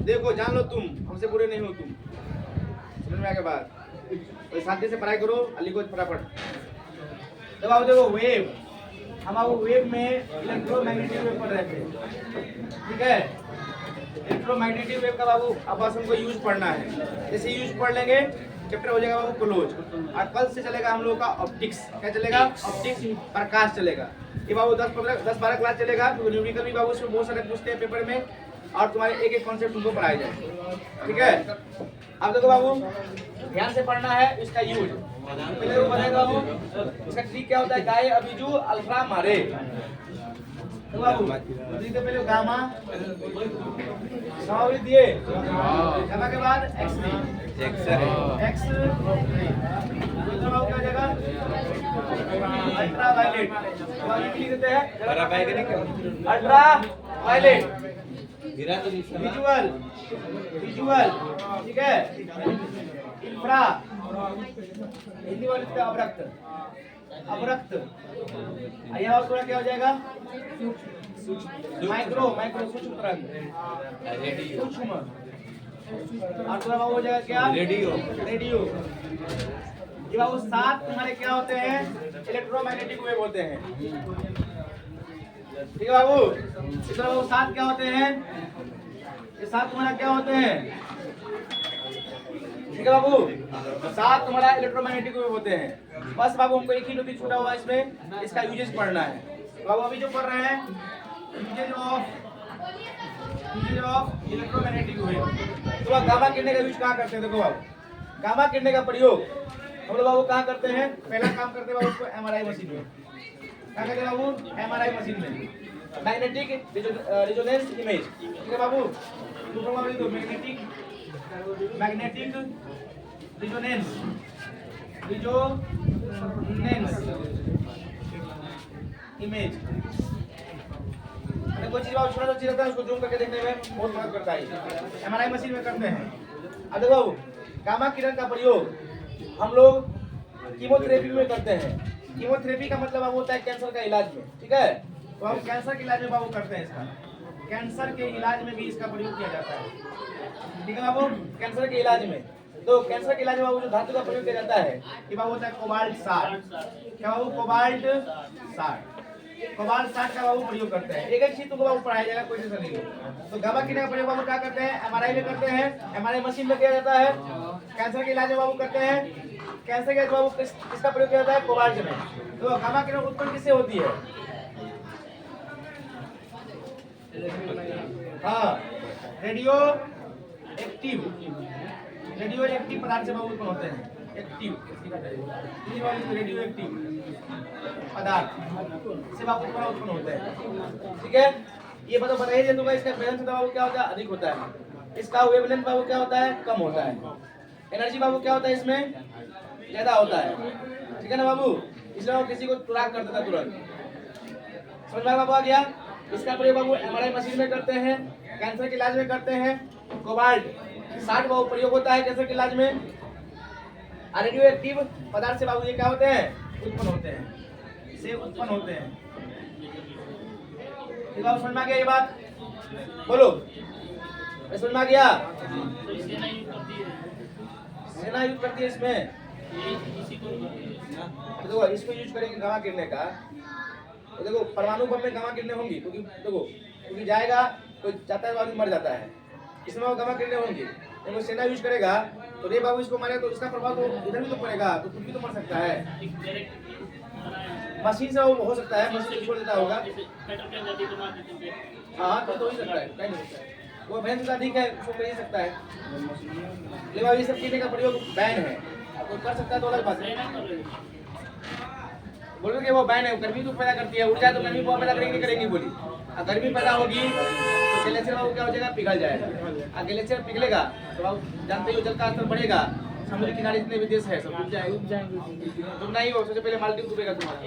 देखो जान लो तुम हमसे बुरे नहीं हो तुम। समझ में आगे बात। तो शांति से पढ़ाई करो, लिखो फटाफट। जब आप देखो वेव, हम आपको वेव में इलेक्ट्रोमैग्नेटिक वेव पढ़ रहे थे, ठीक है। इलेक्ट्रोमैग्नेटिक वेव का बाबू अब बस हमको यूज पढ़ना है। जैसे यूज पढ़ लेंगे चैप्टर हो जाएगा बाबू क्लोज। और कल से चलेगा हम लोग का ऑप्टिक्स। क्या चलेगा? ऑप्टिक्स, प्रकाश चलेगा। ये बाबू 10-12 क्लास चलेगा। तो न्यूमेरिकल भी बाबू इसमें बहुत सारे पूछते हैं पेपर में, और तुम्हारे एक एक कॉन्सेप्ट तुमको पढ़ाया जाए, ठीक है। अब देखो बाबू ध्यान से पढ़ना है इसका यूज। पहले वो बताएगा बाबू इसका ट्रिक क्या होता है। गाय अभिजू अल्फा मारे, तो बाबू तो पहले गामा समावित दिए, गामा के बाद एक्स एक्स तो बाबू क्या हो जाएगा? Ultra violet. लिख देते हैं अल्ट्रा वायलेट, विजुअल विजुअल, ठीक है। इंफ्रा, हिंदी वाले इसका अवरक्त अवरक्त। यहाँ और थोड़ा क्या हो जाएगा? माइक्रो माइक्रो सूक्ष्म तरंग, सूक्ष्म। और थोड़ा हो जाएगा क्या? Radio radio. ये बाबू 7 तुम्हारे क्या होते हैं? इलेक्ट्रोमैग्नेटिक वेव होते हैं, ठीक है बाबू। इस तरह बाबू 7 क्या होते हैं? ये 7 तुम्हारा क्या होते हैं? ठीक है बाबू, 7 तुम्हारा इलेक्ट्रोमैग्नेटिक वेव होते हैं। बस बाबू हमको एक ही टॉपिक छूटा हुआ इसमें, इसका यूजेज पढ़ना है। बाबू अभी जो पढ़ रहे हैं यूजेज ऑफ इलेक्ट्रोमैग्नेटिक वेव। तो गामा किरणें का यूज कहाँ करते हैं? देखो बाबू गामा किरणें का प्रयोग हम लोग बाबू कहाँ करते हैं? पहला काम करते हैं बाबू उसको एमआरआई मशीन में। क्या कहते हैं बाबू? एमआरआई मशीन में, मैग्नेटिक रिजोनेंस इमेज, ठीक है बाबू। तो मैग्नेटिक रिजोनेंस इमेज। कोई चीज बाबू छोटा सा चीज रहता है उसको जूम करके देखने में बहुत मदद करता है। एमआरआई मशीन में करते हैं। अब देखो बाबू गामा किरण का प्रयोग हम लोग कीमोथेरेपी में करते हैं। कीमोथेरेपी का मतलब होता है कैंसर का इलाज में, ठीक है। तो हम कैंसर के इलाज में बाबू करते हैं इसका। कैंसर के इलाज में भी इसका प्रयोग किया जाता है, ठीक है बाबू। कैंसर के इलाज में, तो कैंसर के इलाज में बाबू जो धातु का प्रयोग किया जाता है ये बाबू होता है कोबाल्ट 60। क्या बाबू? कोबाल्ट 60। कोबाल्ट 60 का बाबू प्रयोग करते हैं। एक एक चीज तुमको बाबू पढ़ाया जाएगा, कोई टेंशन नहीं है। तो गामा किरण का प्रयोग बाबू क्या करते हैं? एमआरआई में करते हैं, एमआरआई मशीन में किया जाता है। कैंसर के इलाज में बाबू करते हैं। कैंसर के बाबू किसका प्रयोग किया जाता है? कोबाल्ट में। तो गामा किरण उत्पन्न किससे होती है? हाँ, रेडियो एक्टिव पदार्थ से बाबू उत्पन्न होते हैं। एक्टिव रेडियो एक्टिव पदार्थ से बाबू उत्पन्न होते हैं, ठीक है। ये बात बताइए दे दूंगा। इसका बैलेंस बाबू क्या होता है? अधिक होता है। इसका वेवलेंथ बाबू क्या होता है? कम होता है। एनर्जी बाबू क्या होता है? इसमें ज्यादा होता है, ठीक है ना बाबू। इसलिए वो किसी को तुराग कर देता तुरंत। समझ में बाबू आ गया? इसका प्रयोग बाबू एमआरआई मशीन में करते हैं, कैंसर के इलाज में करते हैं। कोबाल्ट 60 बाबू प्रयोग होता है कैंसर के इलाज में। रेडियो एक्टिव पदार्थ से बाबू ये क्या होते हैं? उत्पन्न होते हैं, से उत्पन्न होते हैं। बाबू समझ में आ गया ये बात? बोलो, समझ में आ गया? सेना यूज करती है इसमें। देखो इसको यूज करेंगे गामा किरणें का। तो देखो परमाणु बम में गामा किरणें होंगी, क्योंकि देखो क्योंकि जाएगा कोई जाता है आदमी मर जाता है, इसमें वो गामा किरणें होंगी। देखो सेना यूज करेगा तो रे बाबू इसको मारे तो इसका प्रभाव तो इधर भी तो पड़ेगा, तो तुम भी तो मर सकता है। मशीन से वो हो सकता है, मशीन छोड़ देता होगा। हाँ तो ही सकता है, कहीं नहीं सकता है। वो भैंस अधिक है उसको कर ही सकता है। लेकिन ये सब चीजें का प्रयोग बैन है। आपको कर सकता है तो अलग बात है। बोलोगे वो बैन है, गर्मी तो पैदा करती है, ऊर्जा तो गर्मी पैदा करेंगी बोली। और गर्मी पैदा होगी तो ग्लेशियर क्या हो जाएगा? पिघल जाएगा। और ग्लेशियर पिघलेगा तो आप जानते हो जल का स्तर बढ़ेगा। समुद्र किनारे जितने भी देश है सब डूब जाएंगे। तुम नहीं हो, सबसे पहले मालदीव डूबेगा तुम्हारा।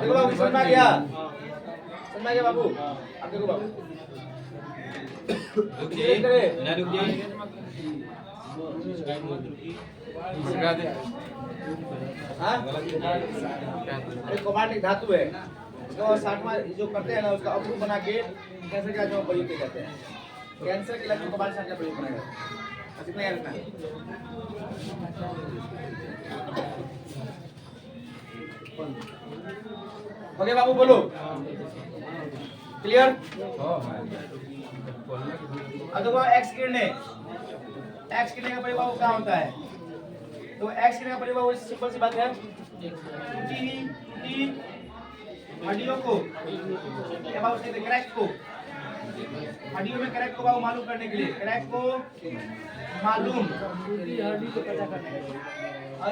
देखो बाबू समझ में आ गया? समझ में आ गया बाबू? अब देखो बाबू अरे कोबाल्ट एक धातु है, तो 60वां जो करते हैं ना उसका अप्रूव बना के कैंसर के इलाज में प्रयोग किए जाते हैं। कैंसर के इलाज में कपाल साफ का प्रयोग बनाया जाता है। बस इतना याद रखना। ओके बाबू बोलो, क्लियर? अब देखो एक्स किरणें, एक्स किरणें का प्रयोग बाबू क्या होता है? तो एक्स किरणें का प्रयोग बाबू सिंपल सी बात है, टूटी हड्डियों को या बाबू से क्रैक को, हड्डियों में क्रैक को बाबू मालूम करने के लिए, क्रैक को मालूम, हड्डी को पता करने के लिए,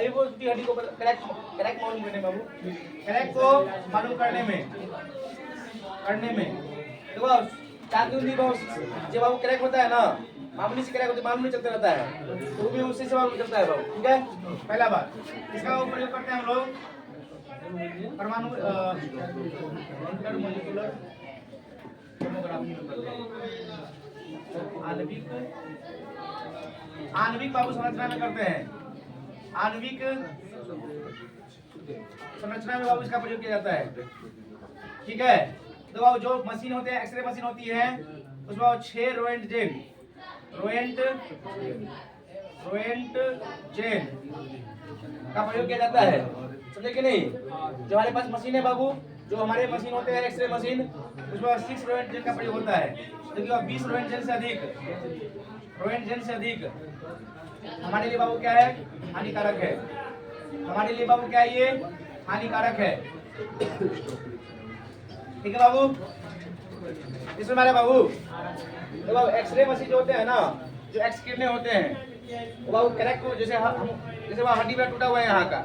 ये वो टूटी हड्डी को क्रैक मालूम करने में बाबू, क्रैक को मालूम करने में देखो बाबू जब बाबू क्रैक होता है ना, मामूली से क्रैक होता है, मालूम नहीं चलता रहता है, तो भी उससे से मालूम चलता है बाबू। ठीक है, पहला बात इसका प्रयोग करते हैं हम लोग परमाणु इंटरमोलिकुलर टोमोग्राफी में करते हैं। आणविक बाबू संरचना में करते हैं, आणविक संरचना में बाबू इसका प्रयोग किया जाता है। ठीक है, तो बाबू जो मशीन होते हैं, एक्सरे मशीन होती है, उसमें 6 रोएंटजेन का प्रयोग किया जाता है। समझे कि नहीं? जो हमारे पास मशीन है बाबू, जो हमारे मशीन होते हैं एक्सरे मशीन, उसमें 6 रोएंटजेन का प्रयोग होता है। देखिए 20 रोएंटजेन से अधिक हमारे लिए बाबू क्या है? हानिकारक है। हमारे लिए बाबू क्या है? ये हानिकारक है। ठीक है बाबू, इसमें हमारे बाबू तो बाबू एक्सरे मशीन जो होते हैं ना, जो एक्स किरणें होते हैं, वो बाबू क्रैक को जैसे वहाँ हड्डी में टूटा हुआ है यहाँ का,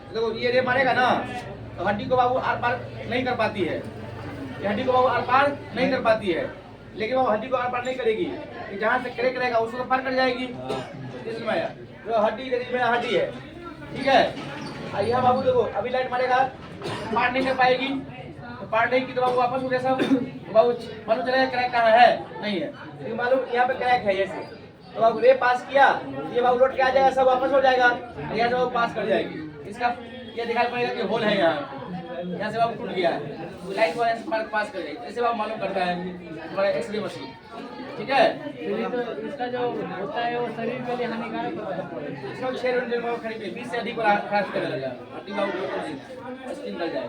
देखो ये रे मारेगा ना, तो हड्डी को बाबू आर पार नहीं कर पाती है, ये हड्डी को बाबू आर पार नहीं कर पाती है, लेकिन वो हड्डी को आर पार नहीं करेगी, जहाँ से क्रैक रहेगा उसको तो पार कर जाएगी। इसमें जो हड्डी मेरा हड्डी है, ठीक है, यहाँ बाबू देखो अभी लाइट मारेगा, पार नहीं कर पाएगी, तो पार नहीं की तो बाबू वापस हो गया सब, तो बाबू मालूम चलेगा क्रैक कहाँ है, नहीं है, लेकिन मालूम यहाँ पे क्रैक है ऐसे, तो बाबू रे पास किया, ये बाबू लौट के आ जाएगा, सब वापस हो जाएगा, यहाँ से बाबू पास कर जाएगी। इसका ये दिखाई पड़ेगा कि होल है यहाँ से बाबू टूट गया है, लाइट वाले से पास कर जाएगी, ऐसे बाबू मालूम करता है हमारा एक्सरे मशीन। ठीक है, तो इसका जो होता है वो शरीर के लिए हानिकारक होता है। इसमें 6 रोएंटजेन बाबू खरीद 20 से अधिक खराब करने लगा, हड्डी बाबू स्किन गल जाए,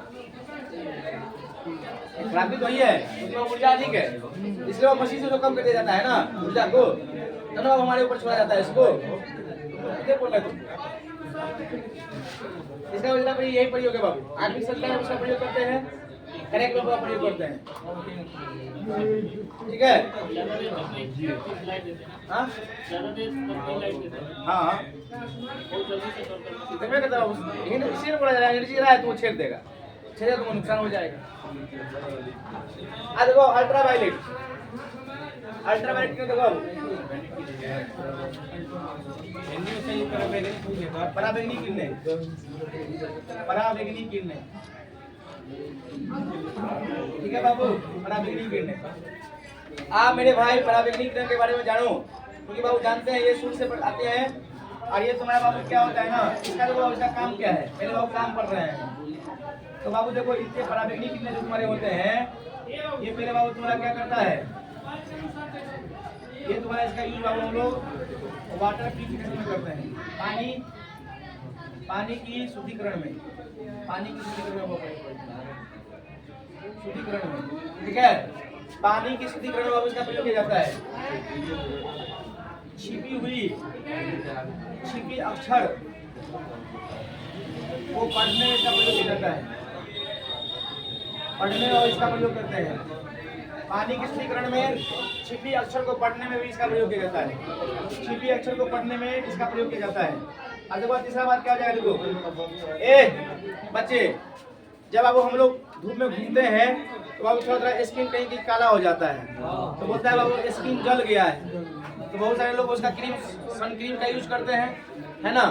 खराबी तो वही है, उसमें ऊर्जा अधिक है, इसलिए वो मशीन से जो कम कर दिया जाता है ना ऊर्जा को, तनाव हमारे ऊपर छोड़ा जाता है इसको। क्या बोल रहे तुम? इसका वजह पर यही प्रयोग है बाबू, आदमी संख्या में उसका प्रयोग करते हैं, क्रैक में प्रयोग करते हैं। ठीक है, हाँ हाँ इतने करता बाबू, इसी बोला जाएगा, एनर्जी रहा है तो वो छेड़ देगा, छेड़े तो नुकसान हो जाएगा। देखो अल्ट्रावायलेट क्यों देखो पराबैंगनी किरणें, ठीक है बाबू, पराबैंगनी किरणें। आप मेरे भाई पराबैंगनी किरण के बारे में जानो, क्योंकि बाबू जानते हैं ये सूर्य से आते हैं, और ये तुम्हारा बाबू क्या होता है ना, इसका देखो इसका काम क्या है, मेरे बाबू काम कर रहे हैं। तो बाबू देखो इसके पराबैंगनी किरणें जो तुम्हारे होते हैं, ये मेरे बाबू तुम्हारा क्या करता है, ये तुम्हारा इसका यूज बाबू हम लोग वाटर प्यूरिफिकेशन में करते हैं, पानी की शुद्धिकरण में, ठीक है, पानी की शुद्धिकरण में बाबू इसका प्रयोग किया जाता है। छिपी अक्षर को पढ़ने में इसका प्रयोग किया जाता है, पढ़ने और इसका प्रयोग करते हैं। पानी की शुद्धिकरण में छिपी अक्षर को पढ़ने में भी इसका प्रयोग किया जाता है, छिपी अक्षर को पढ़ने में इसका प्रयोग किया जाता है। अब देखो तीसरा बात क्या हो जाएगा, देखो बच्चे जब अब हम लोग धूप में घूमते हैं तो बाबू थोड़ा स्किन कहीं कहीं काला हो जाता है, तो बोलता है बाबू स्किन जल गया है, तो बहुत सारे लोग उसका सन क्रीम का यूज करते हैं, है ना।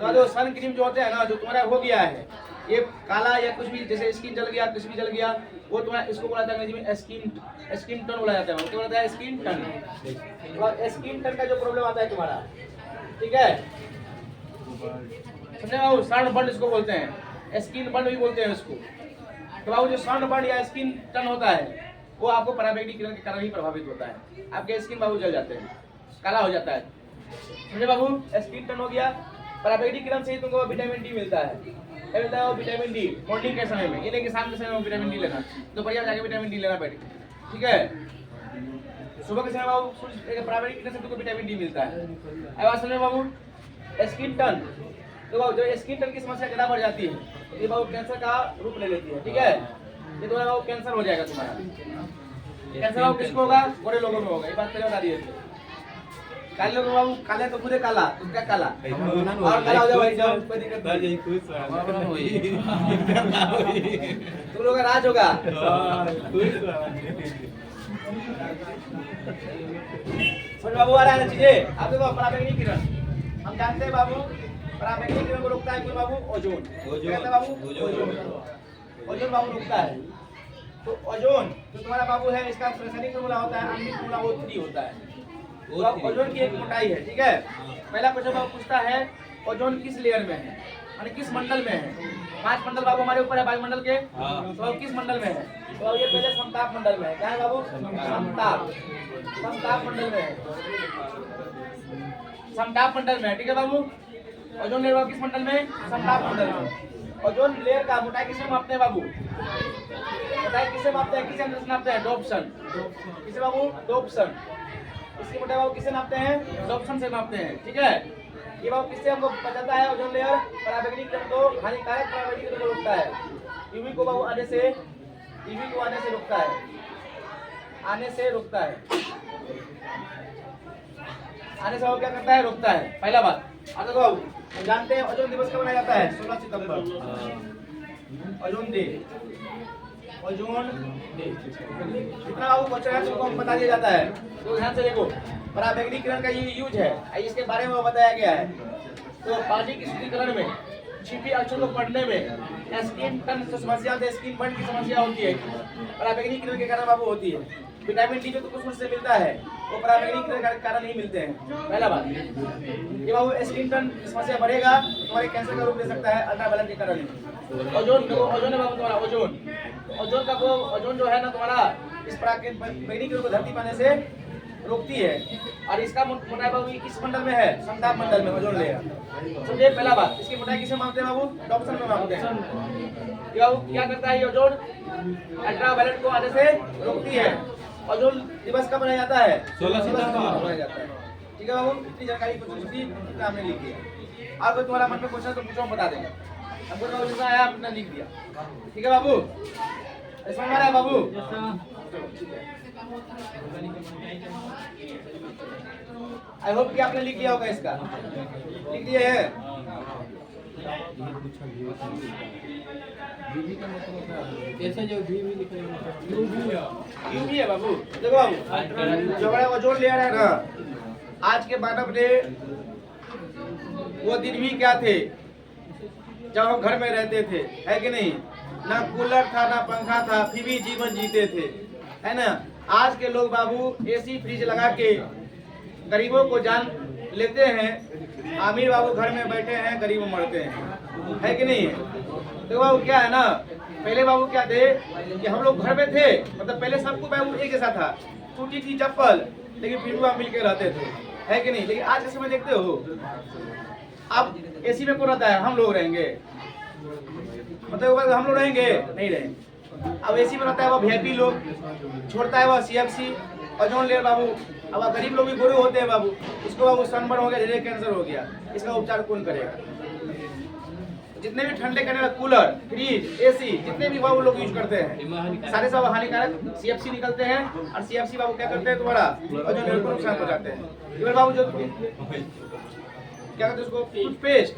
तो जो सन क्रीम जो होते हैं ना, जो तुम्हारा हो गया है ये काला या कुछ भी, जैसे स्किन जल गया, कुछ भी जल गया, वो तुम्हारा इसको बोला जाता है अंग्रेजी में स्किन टन बोला जाता है, क्या बोलता है स्किन टन। तो स्किन टन का जो प्रॉब्लम आता है तुम्हारा, ठीक है, समझे बाबू, सनबर्न इसको बोलते हैं, स्किन बर्न भी बोलते हैं इसको, तो बाबू जो सनबर्न या स्किन टर्न होता है वो आपको पराबैंगनी किरण के कारण ही प्रभावित होता है। आपके स्किन बाबू जल जाते हैं, काला हो जाता है। समझे बाबू, स्किन टर्न हो गया। पराबैंगनी किरण से ही तुमको विटामिन डी मिलता है। क्या मिलता है वो? Vitamin D. मॉर्निंग के समय में, ये नहीं कि शाम के समय में विटामिन डी लेना, दोपहर में जाके विटामिन डी लेना पड़ेगा, ठीक है। सुबह के समय बाबू पराबैंगनी किरण से तुमको विटामिन डी मिलता है। अब बात समझे बाबू, स्किन टर्न, तो बाबू जो स्किन टर्न की समस्या ज्यादा बढ़ जाती है ये बाबू कैंसर का रूप ले लेती है, ठीक है। ये तुम्हारा बाबू कैंसर हो जाएगा तुम्हारा। कैंसर बाबू किसको होगा? गोरे लोगों में होगा। ये बात पहले बता दिए थे। काले लोग बाबू काले तो पूरे काला, तुम क्या काला और काला हो जाओ भाई, जाओ कोई दिक्कत नहीं। तुम लोग का राज होगा। समझ बाबू आ रहा है ना चीजें? आप देखो पराबैंगनी किरण हम जानते हैं बाबू, पराबैंगनी किरण को रोकता है कोई बाबू? ओजोन। क्या कहते हैं बाबू? ओजोन। ओजोन बाबू रोकता है। तो ओजोन जो तुम्हारा बाबू है इसका रासायनिक फॉर्मूला होता है आणविक फॉर्मूला O3 होता है। तो ओजोन की एक मोटाई है, ठीक है। पहला क्वेश्चन बाबू पूछता है ओजोन किस लेयर में है, यानी किस मंडल में है। 5 मंडल बाबू हमारे ऊपर है वायुमंडल के, तो किस मंडल में है? तो ये पहले समताप मंडल में है। क्या है बाबू? समताप। समताप मंडल में है, समताप मंडल में है, ठीक है बाबू। ओजोन लेयर किस मंडल में? समताप मंडल में। ओजोन लेयर का मोटाई किससे मापते हैं बाबू? मोटाई किससे मापते हैं? किससे नापते हैं? डोप्सन। किससे बाबू? डोप्सन। इसकी मोटाई बाबू किससे नापते हैं? डोप्सन से नापते हैं, ठीक है। ये बाबू किससे हमको पता चलता है? ओजोन लेयर पराबैंगनी किरण को, हानिकारक पराबैंगनी किरण को रोकता है। यूवी को बाबू आने से, यूवी को आने से रोकता है, आने से रोकता है। आने से बाबू क्या करता है? रोकता है। पहला बात। अब देखो बाबू, हम जानते हैं ओजोन दिवस कब मनाया जाता है? 16 सितंबर। Ozone day, ozone day. इतना बाबू क्वेश्चन है तुमको बता दिया जाता है, तो ध्यान से देखो। पराबैंगनी किरण का ये यूज है, इसके बारे में बताया गया है। तो पानी की शुद्धिकरण में, छिपी अक्षरों को पढ़ने में, स्किन टर्न की समस्या होती है, स्किन बर्न की समस्या होती है, पराबैंगनी किरण के कारण बाबू होती है। विटामिन डी जो तुमको सूरज से मिलता है वो पराबैंगनी किरण के कारण ही मिलते हैं। पहला बात। ये बाबू स्किन टर्न की समस्या बढ़ेगा तो तुम्हारे कैंसर का रूप ले सकता है अल्ट्रावायलेट के कारण। ओजोन देखो, ओजोन है बाबू तुम्हारा, ओजोन। ओजोन का ओजोन जो है ना तुम्हारा, इस पराबैंगनी किरण को धरती पाने से रोकती है। और इसका मोटाई बाबू किस मंडल में है? समताप मंडल में ओजोन लेयर। समझे? पहला बात। इसकी मोटाई किसे मापते हैं बाबू? डॉप्सन में मापते हैं। ये बाबू क्या करता है? ये ओजोन अल्ट्रावायलेट को आने से रोकती है। ओजोन दिवस कब मनाया जाता है? 16 सितंबर मनाया जाता है, ठीक है बाबू। इतनी जानकारी को हमने लिख दिया। और कोई तुम्हारा मन में क्वेश्चन तो पूछो, हम बता देंगे। हमको तो जैसा आया हमने लिख दिया, ठीक है बाबू। समझ में आ रहा है बाबू? आई होप कि आपने लिख लिया होगा, इसका लिख दिए है। यूवी है बाबू। देखो बाबू, जो बड़ा ओजोन लेयर है ना, आज के मानव ने वो दिन भी क्या थे जब हम घर में रहते थे, है कि नहीं? ना कूलर था ना पंखा था, फिर भी जीवन जीते थे, है ना। आज के लोग बाबू एसी फ्रिज लगा के गरीबों को जान लेते हैं, अमीर बाबू घर में बैठे हैं, गरीब मरते हैं, है कि नहीं? तो बाबू क्या है ना, पहले बाबू क्या थे कि हम लोग घर में थे, मतलब पहले सबको बाबू एक जैसा था, टूटी थी चप्पल लेकिन फिर भी आप मिलकर रहते थे, है कि नहीं? लेकिन आज के समय देखते हो, अब एसी में कौन रहता है? हम लोग रहेंगे, मतलब हम लोग रहेंगे नहीं रहेंगे। अब एसी में रहता है वो वीआईपी लोग, छोड़ता है वो सीएफसी, ओजोन लेयर बाबू। अब गरीब लोग भी गोरे होते हैं बाबू, इसको बाबू सनबर्न हो गया, धीरे कैंसर हो गया, इसका उपचार कौन करेगा? जितने भी ठंडे करने वाले कूलर, फ्रिज, एसी, जितने भी बाबू लोग यूज करते हैं, सारे सब हानिकारक सीएफसी निकलते हैं। और सीएफसी बाबू क्या करते हैं? तुम्हारा ओजोन लेयर को नुकसान पहुंचाते हैं। इधर बाबू जो क्या कहते हैं उसको, टूथपेस्ट,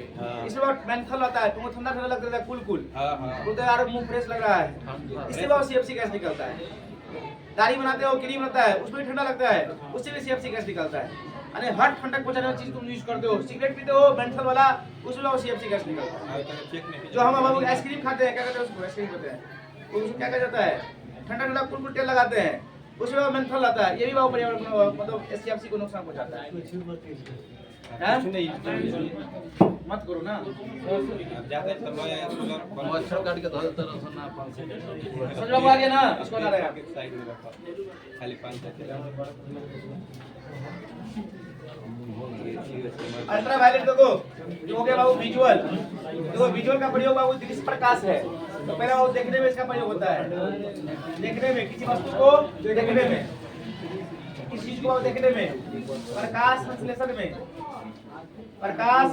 इसमें बहुत मेंथल आता है, तुमको ठंडा ठंडा लगता है, कुल बोलते हैं यार मुंह फ्रेश लग रहा है, इससे बाबू सीएफसी गैस निकलता है। दाढ़ी बनाते हो, क्रीम बनता है, उसमें भी ठंडा लगता है, उससे भी सीएफसी गैस निकलता है। अरे हर ठंडक पहुंचाने वाली चीज तुम यूज करते हो, सिगरेट पीते हो मेंथल वाला, उसमें वो सीएफसी गैस निकलता है। जो हम बाबू आइसक्रीम खाते हैं, क्या कहते हैं उसको? आइसक्रीम कहते हैं, तो उसको क्या कहा जाता है? ठंडा ठंडा कुल तेल लगाते हैं, उसमें मेंथल आता है, ये भी बाबू पर्यावरण मतलब सीएफसी को नुकसान पहुंचाता है। हाँ? कुछ नहीं मत करो ना। ज्यादा चलवाया है तो मच्छर काट के धो देता रहो ना अपन से समझ लोग आ गया ना, इसको हटा रहेगा। साइड में रखा खाली 5 अल्ट्रा वायलेट देखो, जो हो गया बाबू विजुअल। देखो विजुअल का प्रयोग बाबू दृश्य प्रकाश है, तो पहले बाबू देखने में इसका प्रयोग होता है। देखने में किसी वस्तु को देखने में, किसी चीज को बाबू देखने में, प्रकाश संश्लेषण में, प्रकाश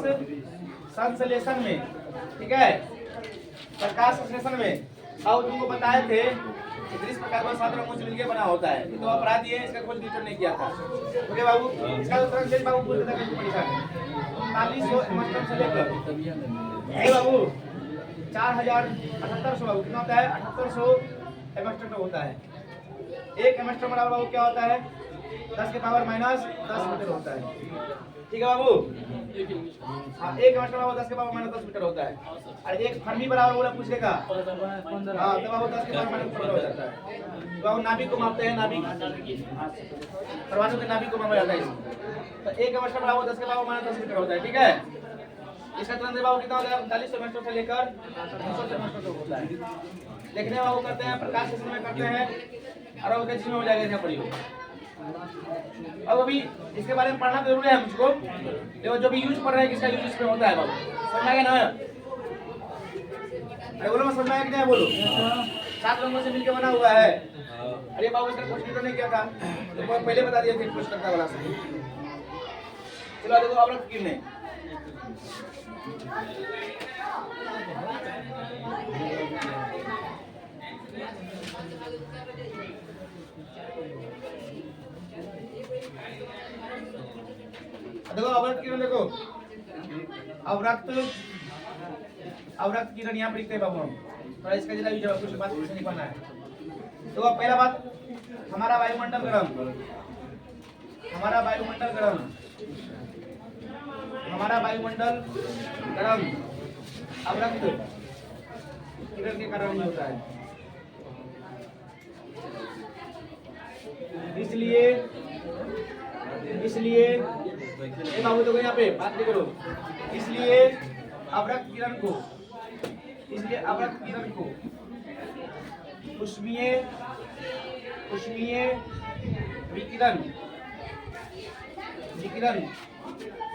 संश्लेषण में, ठीक है, प्रकाश संश्लेषण में। बाबू तुमको बताए थे कि दृश्य प्रकाश बहुत 7 रंगों से मिलकर बना होता है। ये तो अपराध ये है, इसका खोज न्यूटन ने किया था। ओके बाबू, इसका उत्तर शेष बाबू पूछ लेता है परीक्षा में। 3900 एंगस्ट्रॉम से लेकर ये बाबू 4000 7800 बाबू कितना होता है? 7800 एंगस्ट्रॉम होता है। एक एंगस्ट्रॉम बराबर बाबू क्या होता है? 10 के पावर माइनस 10 मीटर होता है। ठीक है बाबू, हाँ, एक एंगस्ट्रॉम बाबू 10 के पावर माइनस 10 मीटर होता है। और एक फर्मी बराबर बोला पूछेगा, हाँ, तो बाबू 10 के पावर माइनस 15 हो जाता है। तो बाबू नाभिक को मापते हैं, नाभिक परमाणु के नाभिक को मापा जाता है इसमें। तो एक एंगस्ट्रॉम बराबर 10 के पावर माइनस 10 मीटर होता है। ठीक है, इसका तुरंत बाबू कितना होता है? 3900 एंगस्ट्रॉम से लेकर 200 एंगस्ट्रॉम तक होता है। देखने में बाबू करते हैं, प्रकाश के समय करते हैं, और उसके जिसमें हो जाएगा इसका प्रयोग। अब अभी इसके बारे में पढ़ना जरूरी है मुझको, देखो जो भी यूज पढ़ रहे हैं किसका यूज इसमें होता है बाबू, समझ में आ गया ना? अरे बोलो, मैं समझ में आया कि नहीं बोलो? 7 रंगों से मिलकर बना हुआ है। अरे बाबू इसका कुछ न्यूटन ने किया था, तो पहले बता दिया था कुछ करता वाला से। चलो देखो आप लोग किन ने देखो अवरक्त किरण, देखो अवरक्त किरण यहाँ पर लिखते हैं बाबू हम। थोड़ा इसका जरा यूज कुछ बात नहीं पढ़ना है। तो अब पहला बात, हमारा वायुमंडल गर्म, हमारा वायुमंडल गर्म, हमारा वायुमंडल गर्म अवरक्त किरण के कारण ही होता है। इसलिए ये बाबू देखो यहाँ पे बात नहीं करो। इसलिए अवरक्त किरण को ऊष्मीय विकिरण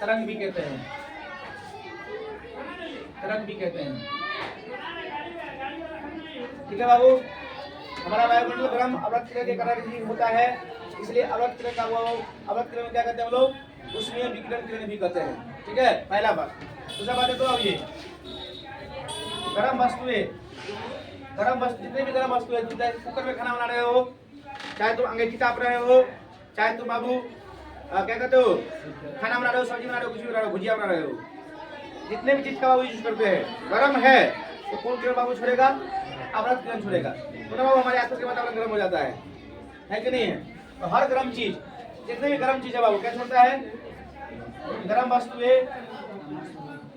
तरंग भी कहते हैं, ठीक है बाबू। हमारा वायुमंडल गर्म अवरक्त किरण के कारण ही होता है, इसलिए अवरक्त किरण को क्या कहते हैं हम लोग? ऊष्मीय विकिरण किरण भी कहते हैं। ठीक है, पहला बात। दूसरा बात है, तो अब ये गर्म वस्तुएं, जितने भी गर्म वस्तुएं, चाहे कुकर में खाना बना रहे हो, चाहे तुम अंगीठी ताप रहे हो, चाहे तुम बाबू क्या कहते हो खाना बना रहे हो, सब्जी बना रहे हो, कुछ भी बना रहे हो, भुजिया बना रहे हो, जितने भी चीज का बाबू यूज करते हैं, गर्म है तो कौन किरण बाबू छोड़ेगा? अवरक्त किरण छोड़ेगा। तो ना बाबू हमारे आसपास के वातावरण गर्म हो जाता है कि नहीं है? तो हर गर्म चीज, जितने भी गर्म चीज है बाबू क्या छोड़ता है? गर्म वस्तुएं,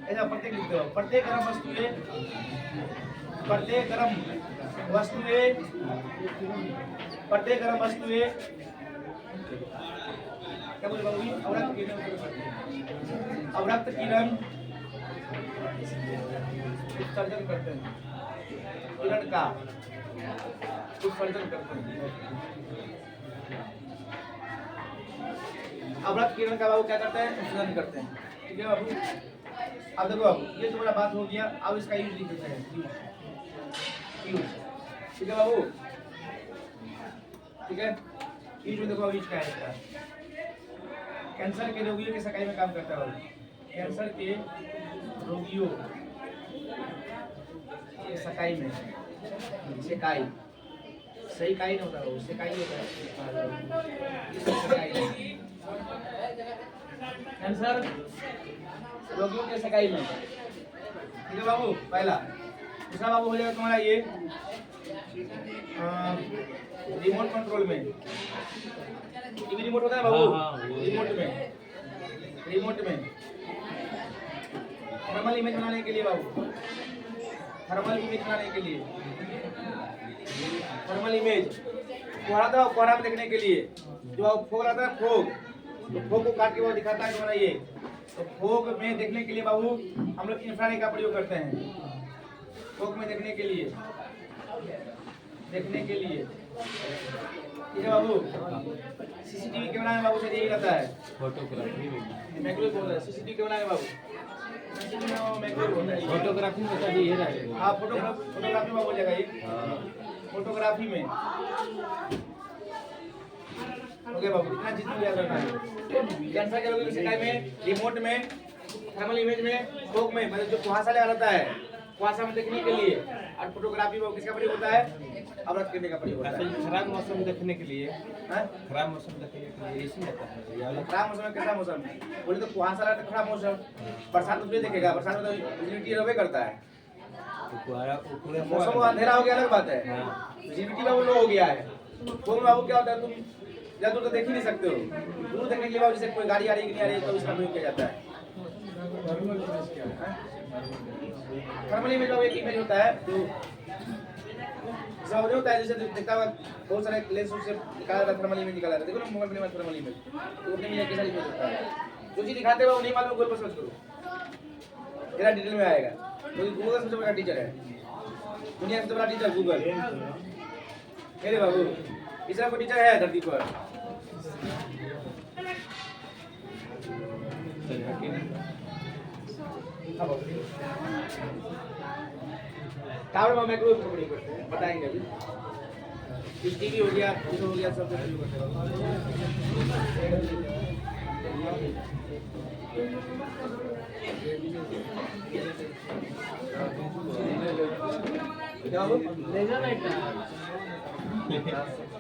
ऐसा प्रत्येक लिखते हो, प्रत्येक गर्म वस्तुएं क्या बोले बाबू? अवरक्त किरण उत्सर्जन करते हैं, किरण का उत्सर्जन करते हैं। अवरक्त किरण का बाबू क्या करते हैं? उत्सर्जन करते हैं। ठीक है बाबू, अब देखो अब ये तो बड़ा बात हो गया। अब इसका यूज लिख देते हैं, यूज। ठीक है बाबू, ठीक है। यूज में देखो अब यूज क्या है इसका? कैंसर के रोगियों के सकाई में काम करता है बाबू। कैंसर के रोगियों के सकाई में, सेकाई, सही काई नहीं होता वो, सेकाई होता है। कैंसर रोगियों के सकाई में, ठीक है बाबू, पहला। दूसरा बाबू हो जाएगा तुम्हारा ये रिमोट कंट्रोल में, टीवी रिमोट होता है बाबू, रिमोट में थर्मल इमेज बनाने के लिए बाबू, थर्मल इमेज बनाने के लिए, थर्मल इमेज कोहरा देखने के लिए, जो फोग रहता है, फोग, तो फोग को काट के वो दिखाता है तुम्हारा ये तो फोक में देखने के लिए बाबू हम लोग इंफ्रारेड का प्रयोग करते हैं। फोक में देखने के लिए ठीक है बाबू। सीसीटीवी कैमरा में बाबू से यही रहता है। फोटोग्राफी में मैक्रो बोल रहा है सीसीटीवी कैमरा में बाबू मैक्रो बोल रहा है। फोटोग्राफी में सर ये रहेगा। हाँ फोटोग्राफी में बोलेगा ये फोटोग्राफी में। ओके बाबू इतना चीज मुझे याद रखना है। कैंसर के लोगों की शिकायत में रिमोट में थर्मल इमेज में फोक में मतलब जो कुहासा लगा रहता है कुहासा में देखने के लिए और फोटोग्राफी में किसका प्रयोग होता है अवरत करने का प्रयोग होता है। खराब मौसम देखने के लिए हाँ? खराब मौसम देखने के लिए ऐसे होता है या खराब मौसम में कैसा मौसम बोले तो कुहासा लगा तो खराब मौसम। बरसात में भी देखेगा बरसात में तो ह्यूमिडिटी रहबे करता है। मौसम अंधेरा हो गया अलग बात है। ह्यूमिडिटी बाबू लो हो गया है। फोक बाबू क्या होता है तुम या दूर तो देख ही नहीं सकते हो। दूर देखने के लिए बाबू जैसे कोई गाड़ी आ रही है कि नहीं आ रही है तो इसका प्रयोग किया जाता है। थर्मल इमेज बाबू एक इमेज होता है जो सब होता है जैसे देखता हुआ बहुत सारे लेंस से निकाला जाता है थर्मल इमेज निकाला जाता है। देखो ना मोबाइल में थर्मल इमेज तो उतने में कैसा इमेज होता है जो चीज दिखाते हैं वो नहीं मालूम गूगल पर सर्च करो तेरा डिटेल में आएगा। क्योंकि गूगल सबसे बड़ा टीचर है दुनिया का सबसे बड़ा टीचर गूगल मेरे बाबू। इसका कोई टीचर है धरती पर टावर में मैक्रो कंपनी करते हैं बताएंगे अभी। टीवी हो गया कुछ हो गया सब कुछ करते हैं। लेजर लाइट का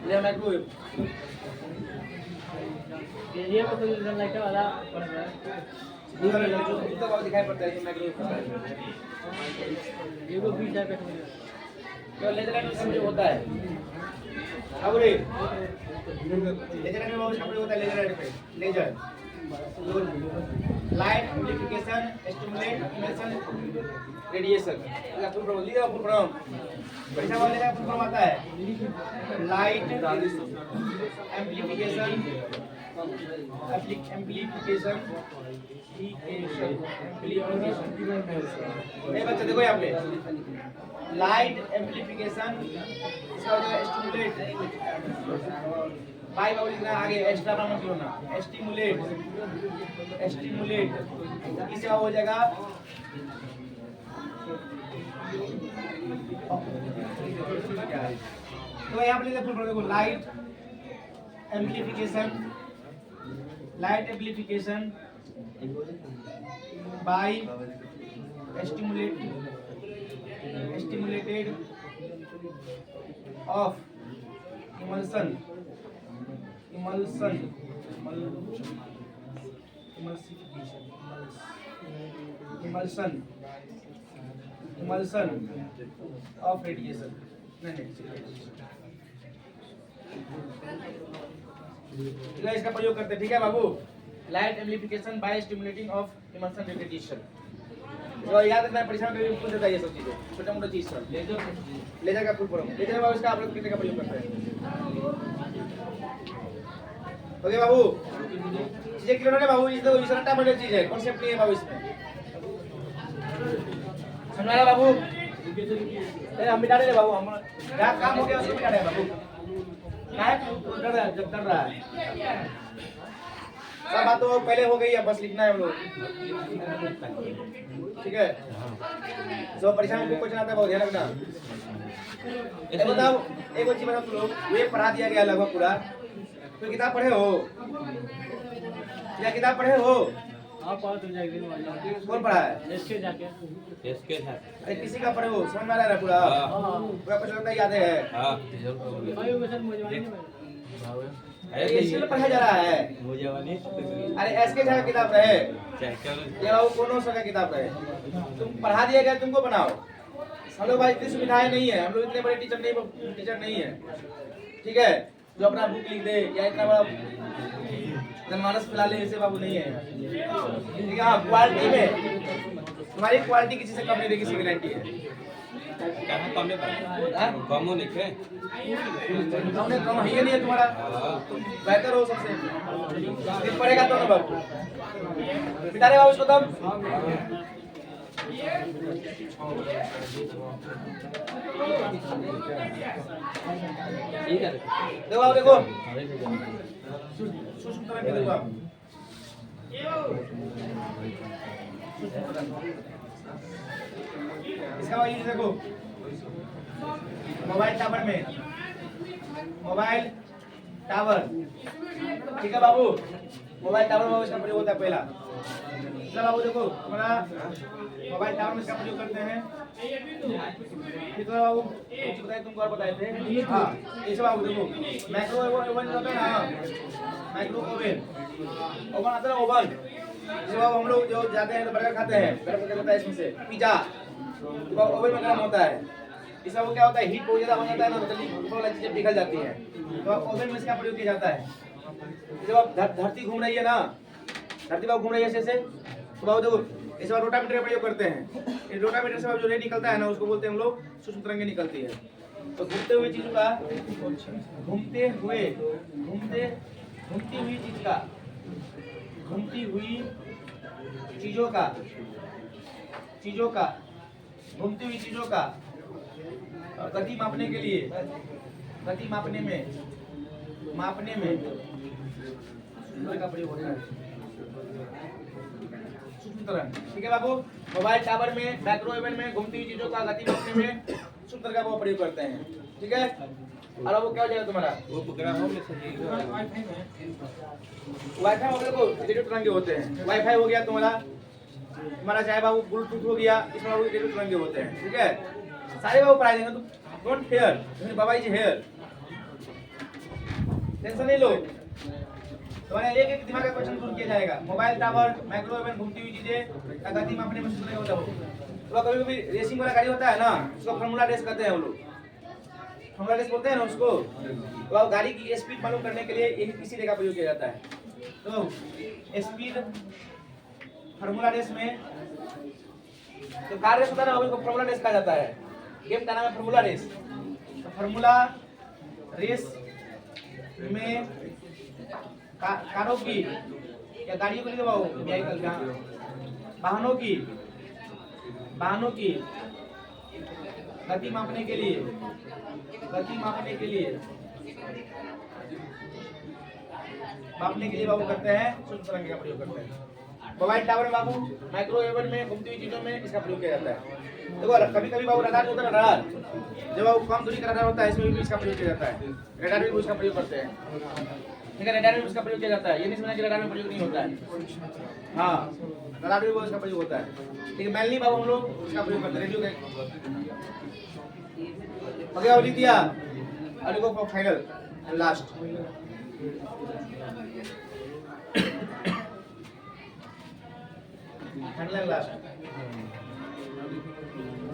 ले मैक्रो एरिया में कोई लेजर लाइट वाला पड़ रहा है। दूसरा जो दिखाई पड़ता है मैक्रो ये को 20 रुपए का तो लेजर लाइट में जो होता है अब रे लेजर लाइट में बहुत सारे होता है। लेजर लाइट पे laser light amplification stimulate emission radiation इसका फुल फॉर्म लिया फुल फॉर्म पैसा वाले का फुल फॉर्म आता है लाइट एम्प्लीफिकेशन ये बच्चे देखो यहाँ पे लाइट एम्प्लीफिकेशन इसका होता है स्टिमुलेट बाई बाबू लिखना आगे एक्स्ट्रा मत लिखना स्टिमुलेट इससे हो जाएगा तो यहाँ पे लिखा फुल फॉर्म देखो light amplification by stimulated of emulsion of radiation इसका प्रयोग करते हैं। ठीक है बाबू light amplification by stimulating of emission radiation तो याद रखना परीक्षा में पूछ देता है ये सब चीजें छोटा मोटा चीज सब लेजर का फुल फॉर्म लेजर बाबू इसका आप लोग कितने का प्रयोग करते हैं। ओके बाबू चीजें क्लियर है बाबू इस रट्टा बड़े चीज है कॉन्सेप्ट नहीं है बाबू इसमें समझ आया बाबू हम मिटा रहे बाबू हम काम हो गया उसको मिटा रहे बाबू डर रहा है सब बात तो पहले हो गई है बस लिखना है हम लोग ठीक है। जो परीक्षा में क्वेश्चन आता है बहुत ध्यान रखना। बताओ एक चीज बताओ तुम लोग ये पढ़ा दिया गया लगभग पूरा तो किताब पढ़े हो या किताब पढ़े हो आप पढ़ तो जाएंगे कौन पढ़ा है इसके जाके अरे किसी का पढ़े हो समझ में आ रहा है पूरा पूरा क्वेश्चन याद है भाई वो सर मुझे नहीं इसलिए पढ़ा जा रहा है। अरे एसके झा का किताब रहे ये बाबू कोनो सा का किताब रहे तुम पढ़ा दिया गया तुमको बनाओ। हम लोग भाई इतनी सुविधाएं नहीं है हम लोग इतने बड़े टीचर नहीं है ठीक है जो अपना बुक लिख दे या इतना बड़ा जनमानस फैला ले ऐसे बाबू नहीं है ठीक है। हाँ क्वालिटी में तुम्हारी क्वालिटी किसी से कम नहीं देगी इसकी गारंटी है कहाँ कम है हाँ? कम हो लिखे हमने कम ही नहीं है तुम्हारा, तुम बेहतर हो सबसे, दिन पड़ेगा तो ना बाबू, बिता रहे बाबू उसको तब। देखो आप देखो, सूक्ष्म तरंग के देखो आप, इसका वाला ये देखो, मोबाइल टावर में, मोबाइल टावर, ठीक है बाबू, मोबाइल टावर में इसका प्रयोग होता है पहला। चलो बाबू देखो, तुम्हारा मोबाइल टावर में इसका प्रयोग करते हैं, ठीक है बाबू, कुछ बताए तुमको और बताए थे, हाँ ऐसे बाबू देखो, माइक्रो ओवन होता है ना, माइक्रो ओवन, ओवन आता है ना ओवन, जब हम लोग जो जाते हैं तो बर्गर खाते हैं, गर्म होता है इसमें से, पिज्जा, तो ओवन में गर्म होता है, इसका वो क्या होता है, हीट बहुत ज्यादा हो जाता है ना, तो जल्दी ऊपर वाली चीजें पिघल जाती है, तो ओवन में इसका प्रयोग किया जाता है। जब आप धरती घूम रही है ना, धरती बाबू घूम रही है ऐसे, तो बाबू देखो इस बार रोटामीटर का प्रयोग करते हैं, इस रोटामीटर से जो रे निकलता है ना, उसको बोलते हैं हम लोग सूक्ष्म तरंगें निकलती है। तो घूमते हुए चीजों का, घूमती हुई चीज का, घूमती हुई चीजों का, घूमती हुई चीजों का गति मापने के लिए, गति मापने में का प्रयोग होता है सूक्ष्म तरंग, ठीक है बाबू। मोबाइल टावर में, माइक्रो ओवन में घूमती हुई चीजों का गति मापने में सूक्ष्म तरंग का वो प्रयोग करते हैं, ठीक है। और वो क्या हो जाएगा तुम्हारा, वो ग्रामों में से वाईफाई वगैरह को रेडियो तरंगे होते हैं, वाईफाई हो गया तुम्हारा चाहे बाबू ब्लूटूथ हो गया, इसमें बाबू रेडियो तरंगे होते हैं, ठीक है। सारे बाबू पढ़ाई देंगे, तुम don't fair, Baba is here, tension नहीं लो, तुम्हारे एक एक दिमाग का क्वेश्चन दूर किया जाएगा। मोबाइल टावर, माइक्रो ओवन, घूमती हुई चीजें का गति मापने में सूत्र होता है। तो कभी कभी रेसिंग वाला गाड़ी होता है ना, उसको फॉर्मूला रेस कहते हैं हम लोग, फॉर्मूला रेस बोलते हैं ना उसको, तो अब गाड़ी की स्पीड मालूम करने के लिए इसी रेखा प्रयोग किया जाता है। तो स्पीड फॉर्मूला रेस में तो कार रेस होता है ना, उसको फॉर्मूला रेस कहा जाता है, गेम का नाम है फॉर्मूला रेस। तो फॉर्मूला रेस में कारों की या गाड़ियों को व्हीकल, वाहनों की गति मापने के लिए बाबू करते हैं सूक्ष्म तरंग का प्रयोग करते हैं। मोबाइल टावर में बाबू, माइक्रो ओवन में, घूमती हुई चीजों में इसका प्रयोग किया जाता है। देखो कभी कभी बाबू रडार होता है ना, रडार जब बाबू कम दूरी का रडार होता है, इसमें भी इसका प्रयोग किया जाता है, रडार में भी इसका प्रयोग करते हैं, ठीक है। रडार में इसका प्रयोग किया जाता है, ये नहीं समझना कि रडार में प्रयोग नहीं होता है, हाँ रडार में इसका प्रयोग होता है, ठीक है। मैनली बाबू हम लोग इसका प्रयोग करते हैं, रेडियो के हो गया जीतिया, और देखो final and last, final and last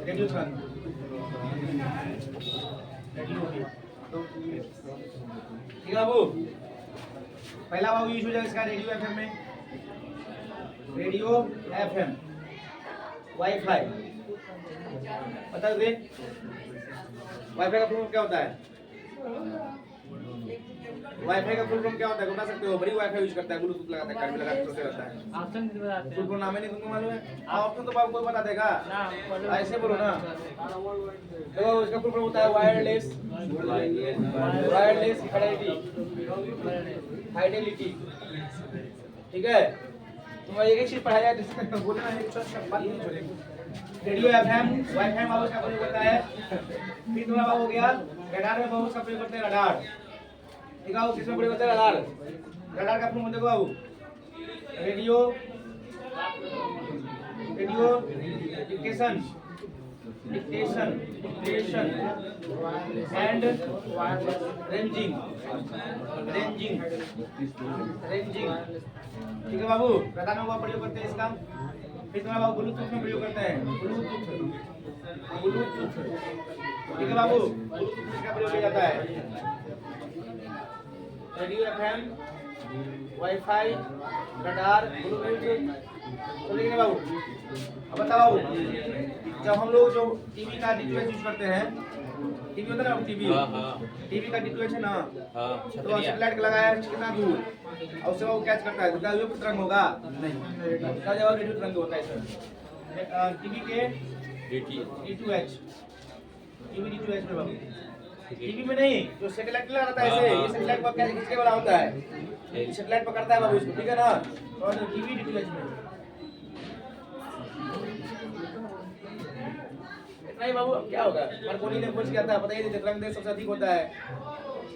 radio तरंग, रेडियो हो गया तो ठीक है बाबू। पहला बाबू यूज हो जाएगा इसका रेडियो एफएम में, रेडियो एफएम, वाईफाई, बता दे वाईफाई का फुल फॉर्म क्या होता है, वाईफाई का फुल फॉर्म क्या होता है बता सकते हो। बड़ी वाईफाई यूज करता है, ब्लूटूथ लगाता है, कार में लगा के चलते रहता है, ऑप्शन कितने बताते फुल हैं फॉर्म नाम ही नहीं तुमको मालूम है, ऑप्शन तो बाबू कोई बता देगा, ना, ऐसे बोलो ना। देखो इसका फुल फॉर्म होता है वायरलेस फाइडेलिटी, ठीक है। तुम एक एक चीज पढ़ाया बोलना है, एक बात नहीं छोड़ेगी। रेडियो एफएम, वाईफाई बाबू का प्रयोग होता है, फिर थोड़ा बाबू हो गया रडार में बाबू का प्रयोग करते हैं, रडार, ठीक है। किसमें प्रयोग होता है, रडार, रडार का फुल देखो बाबू, रेडियो डिटेक्शन एंड रेंजिंग, ठीक है बाबू। रडार में प्रयोग करते हैं इसका। फिर तुम्हारा बाबू ब्लूटूथ में प्रयोग करते हैं, ब्लूटूथ, ठीक है बाबू, ब्लूटूथ का प्रयोग किया जाता है। Radio FM, wifi, radar, Bluetooth, समझे कि नहीं बाबू? अब बताओ बाबू, जब हम लोग जो टीवी का DTH यूज करते हैं, टीवी होता है ना टीवी, टीवी का DTH है ना, हाँ तो सैटेलाइट लगाया है कितना दूर और उससे वो कैच करता है, तो क्या ये तरंग होगा? नहीं, क्या जवाब रेडियो तरंग होता है सर। टीवी के D2H, टीवी D2H में बाबू, टीवी में नहीं, जो सैटेलाइट लगाता है ऐसे, ये सैटेलाइट को कैच खींचने वाला होता है, ये सैटेलाइट पकड़ता है बाबू इसको, ठीक है ना? और टीवी D2H में नहीं बाबू, अब क्या होगा? मार्कोनी ने खोज किया था, पता ही नहीं तरंग देश सबसे अधिक होता है,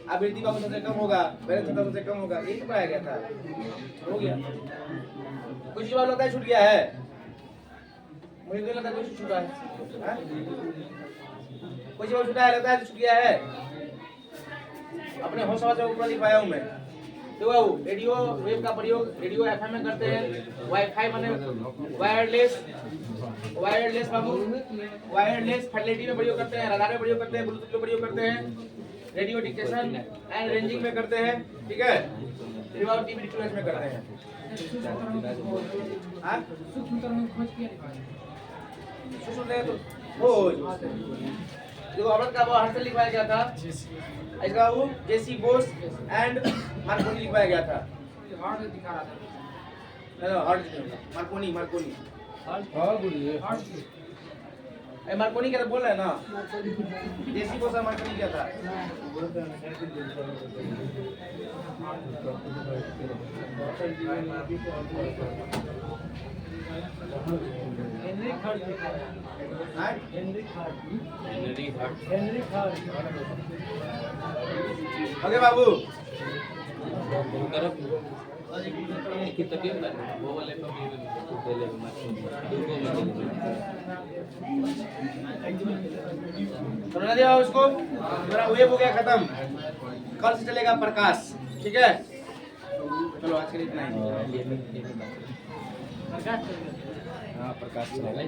आवृत्ति का सबसे कम होगा, बैलेंस का सबसे कम होगा, यही तो पाया गया था, हो गया। कुछ जवाब लगता है छूट गया है, मुझे तो लगता है कुछ छूटा है, हाँ? कुछ जवाब छूटा है, लगता है छूट गया है, अपने होश से ऊपर लिख पाया हूँ मैं। तो बाबू, रेडियो वेव का प्रयोग रेडियो FM में करते हैं, वाईफाई माने वायरलेस बाबू, वायरलेस फैसिलिटी में प्रयोग करते हैं, रडार में प्रयोग करते हैं, ब्लूटूथ में प्रयोग करते हैं, रेडियो डिटेक्शन एंड रेंजिंग में करते हैं, ठीक है? फिर बाबू टीवी डिटेक्शन में करते हैं। हाँ? सूक्ष्म तरंग तो खोज देखो अमृत का वो हर्षल लिखवाया गया था, इसका वो जेसी बोस एंड मार्कोनी लिखवाया गया था। हार्ट दिखा रहा था। हार्ट मार्कोनी हाँ बोलिए। ए मार्कोनी क्या बोल रहा है ना, जेसी बोस और मार्कोनी क्या था? हेनरी हर्ट दिखा रहा है। हाँ? Henry hurt. ओके बाबू, वो वाले को भी पहले सुना दिया उसको, मेरा वेब हो गया खत्म, कल से चलेगा प्रकाश, ठीक है? चलो आज के लिए इतना ही। प्रकाश चल गया। हाँ प्रकाश चलेगा।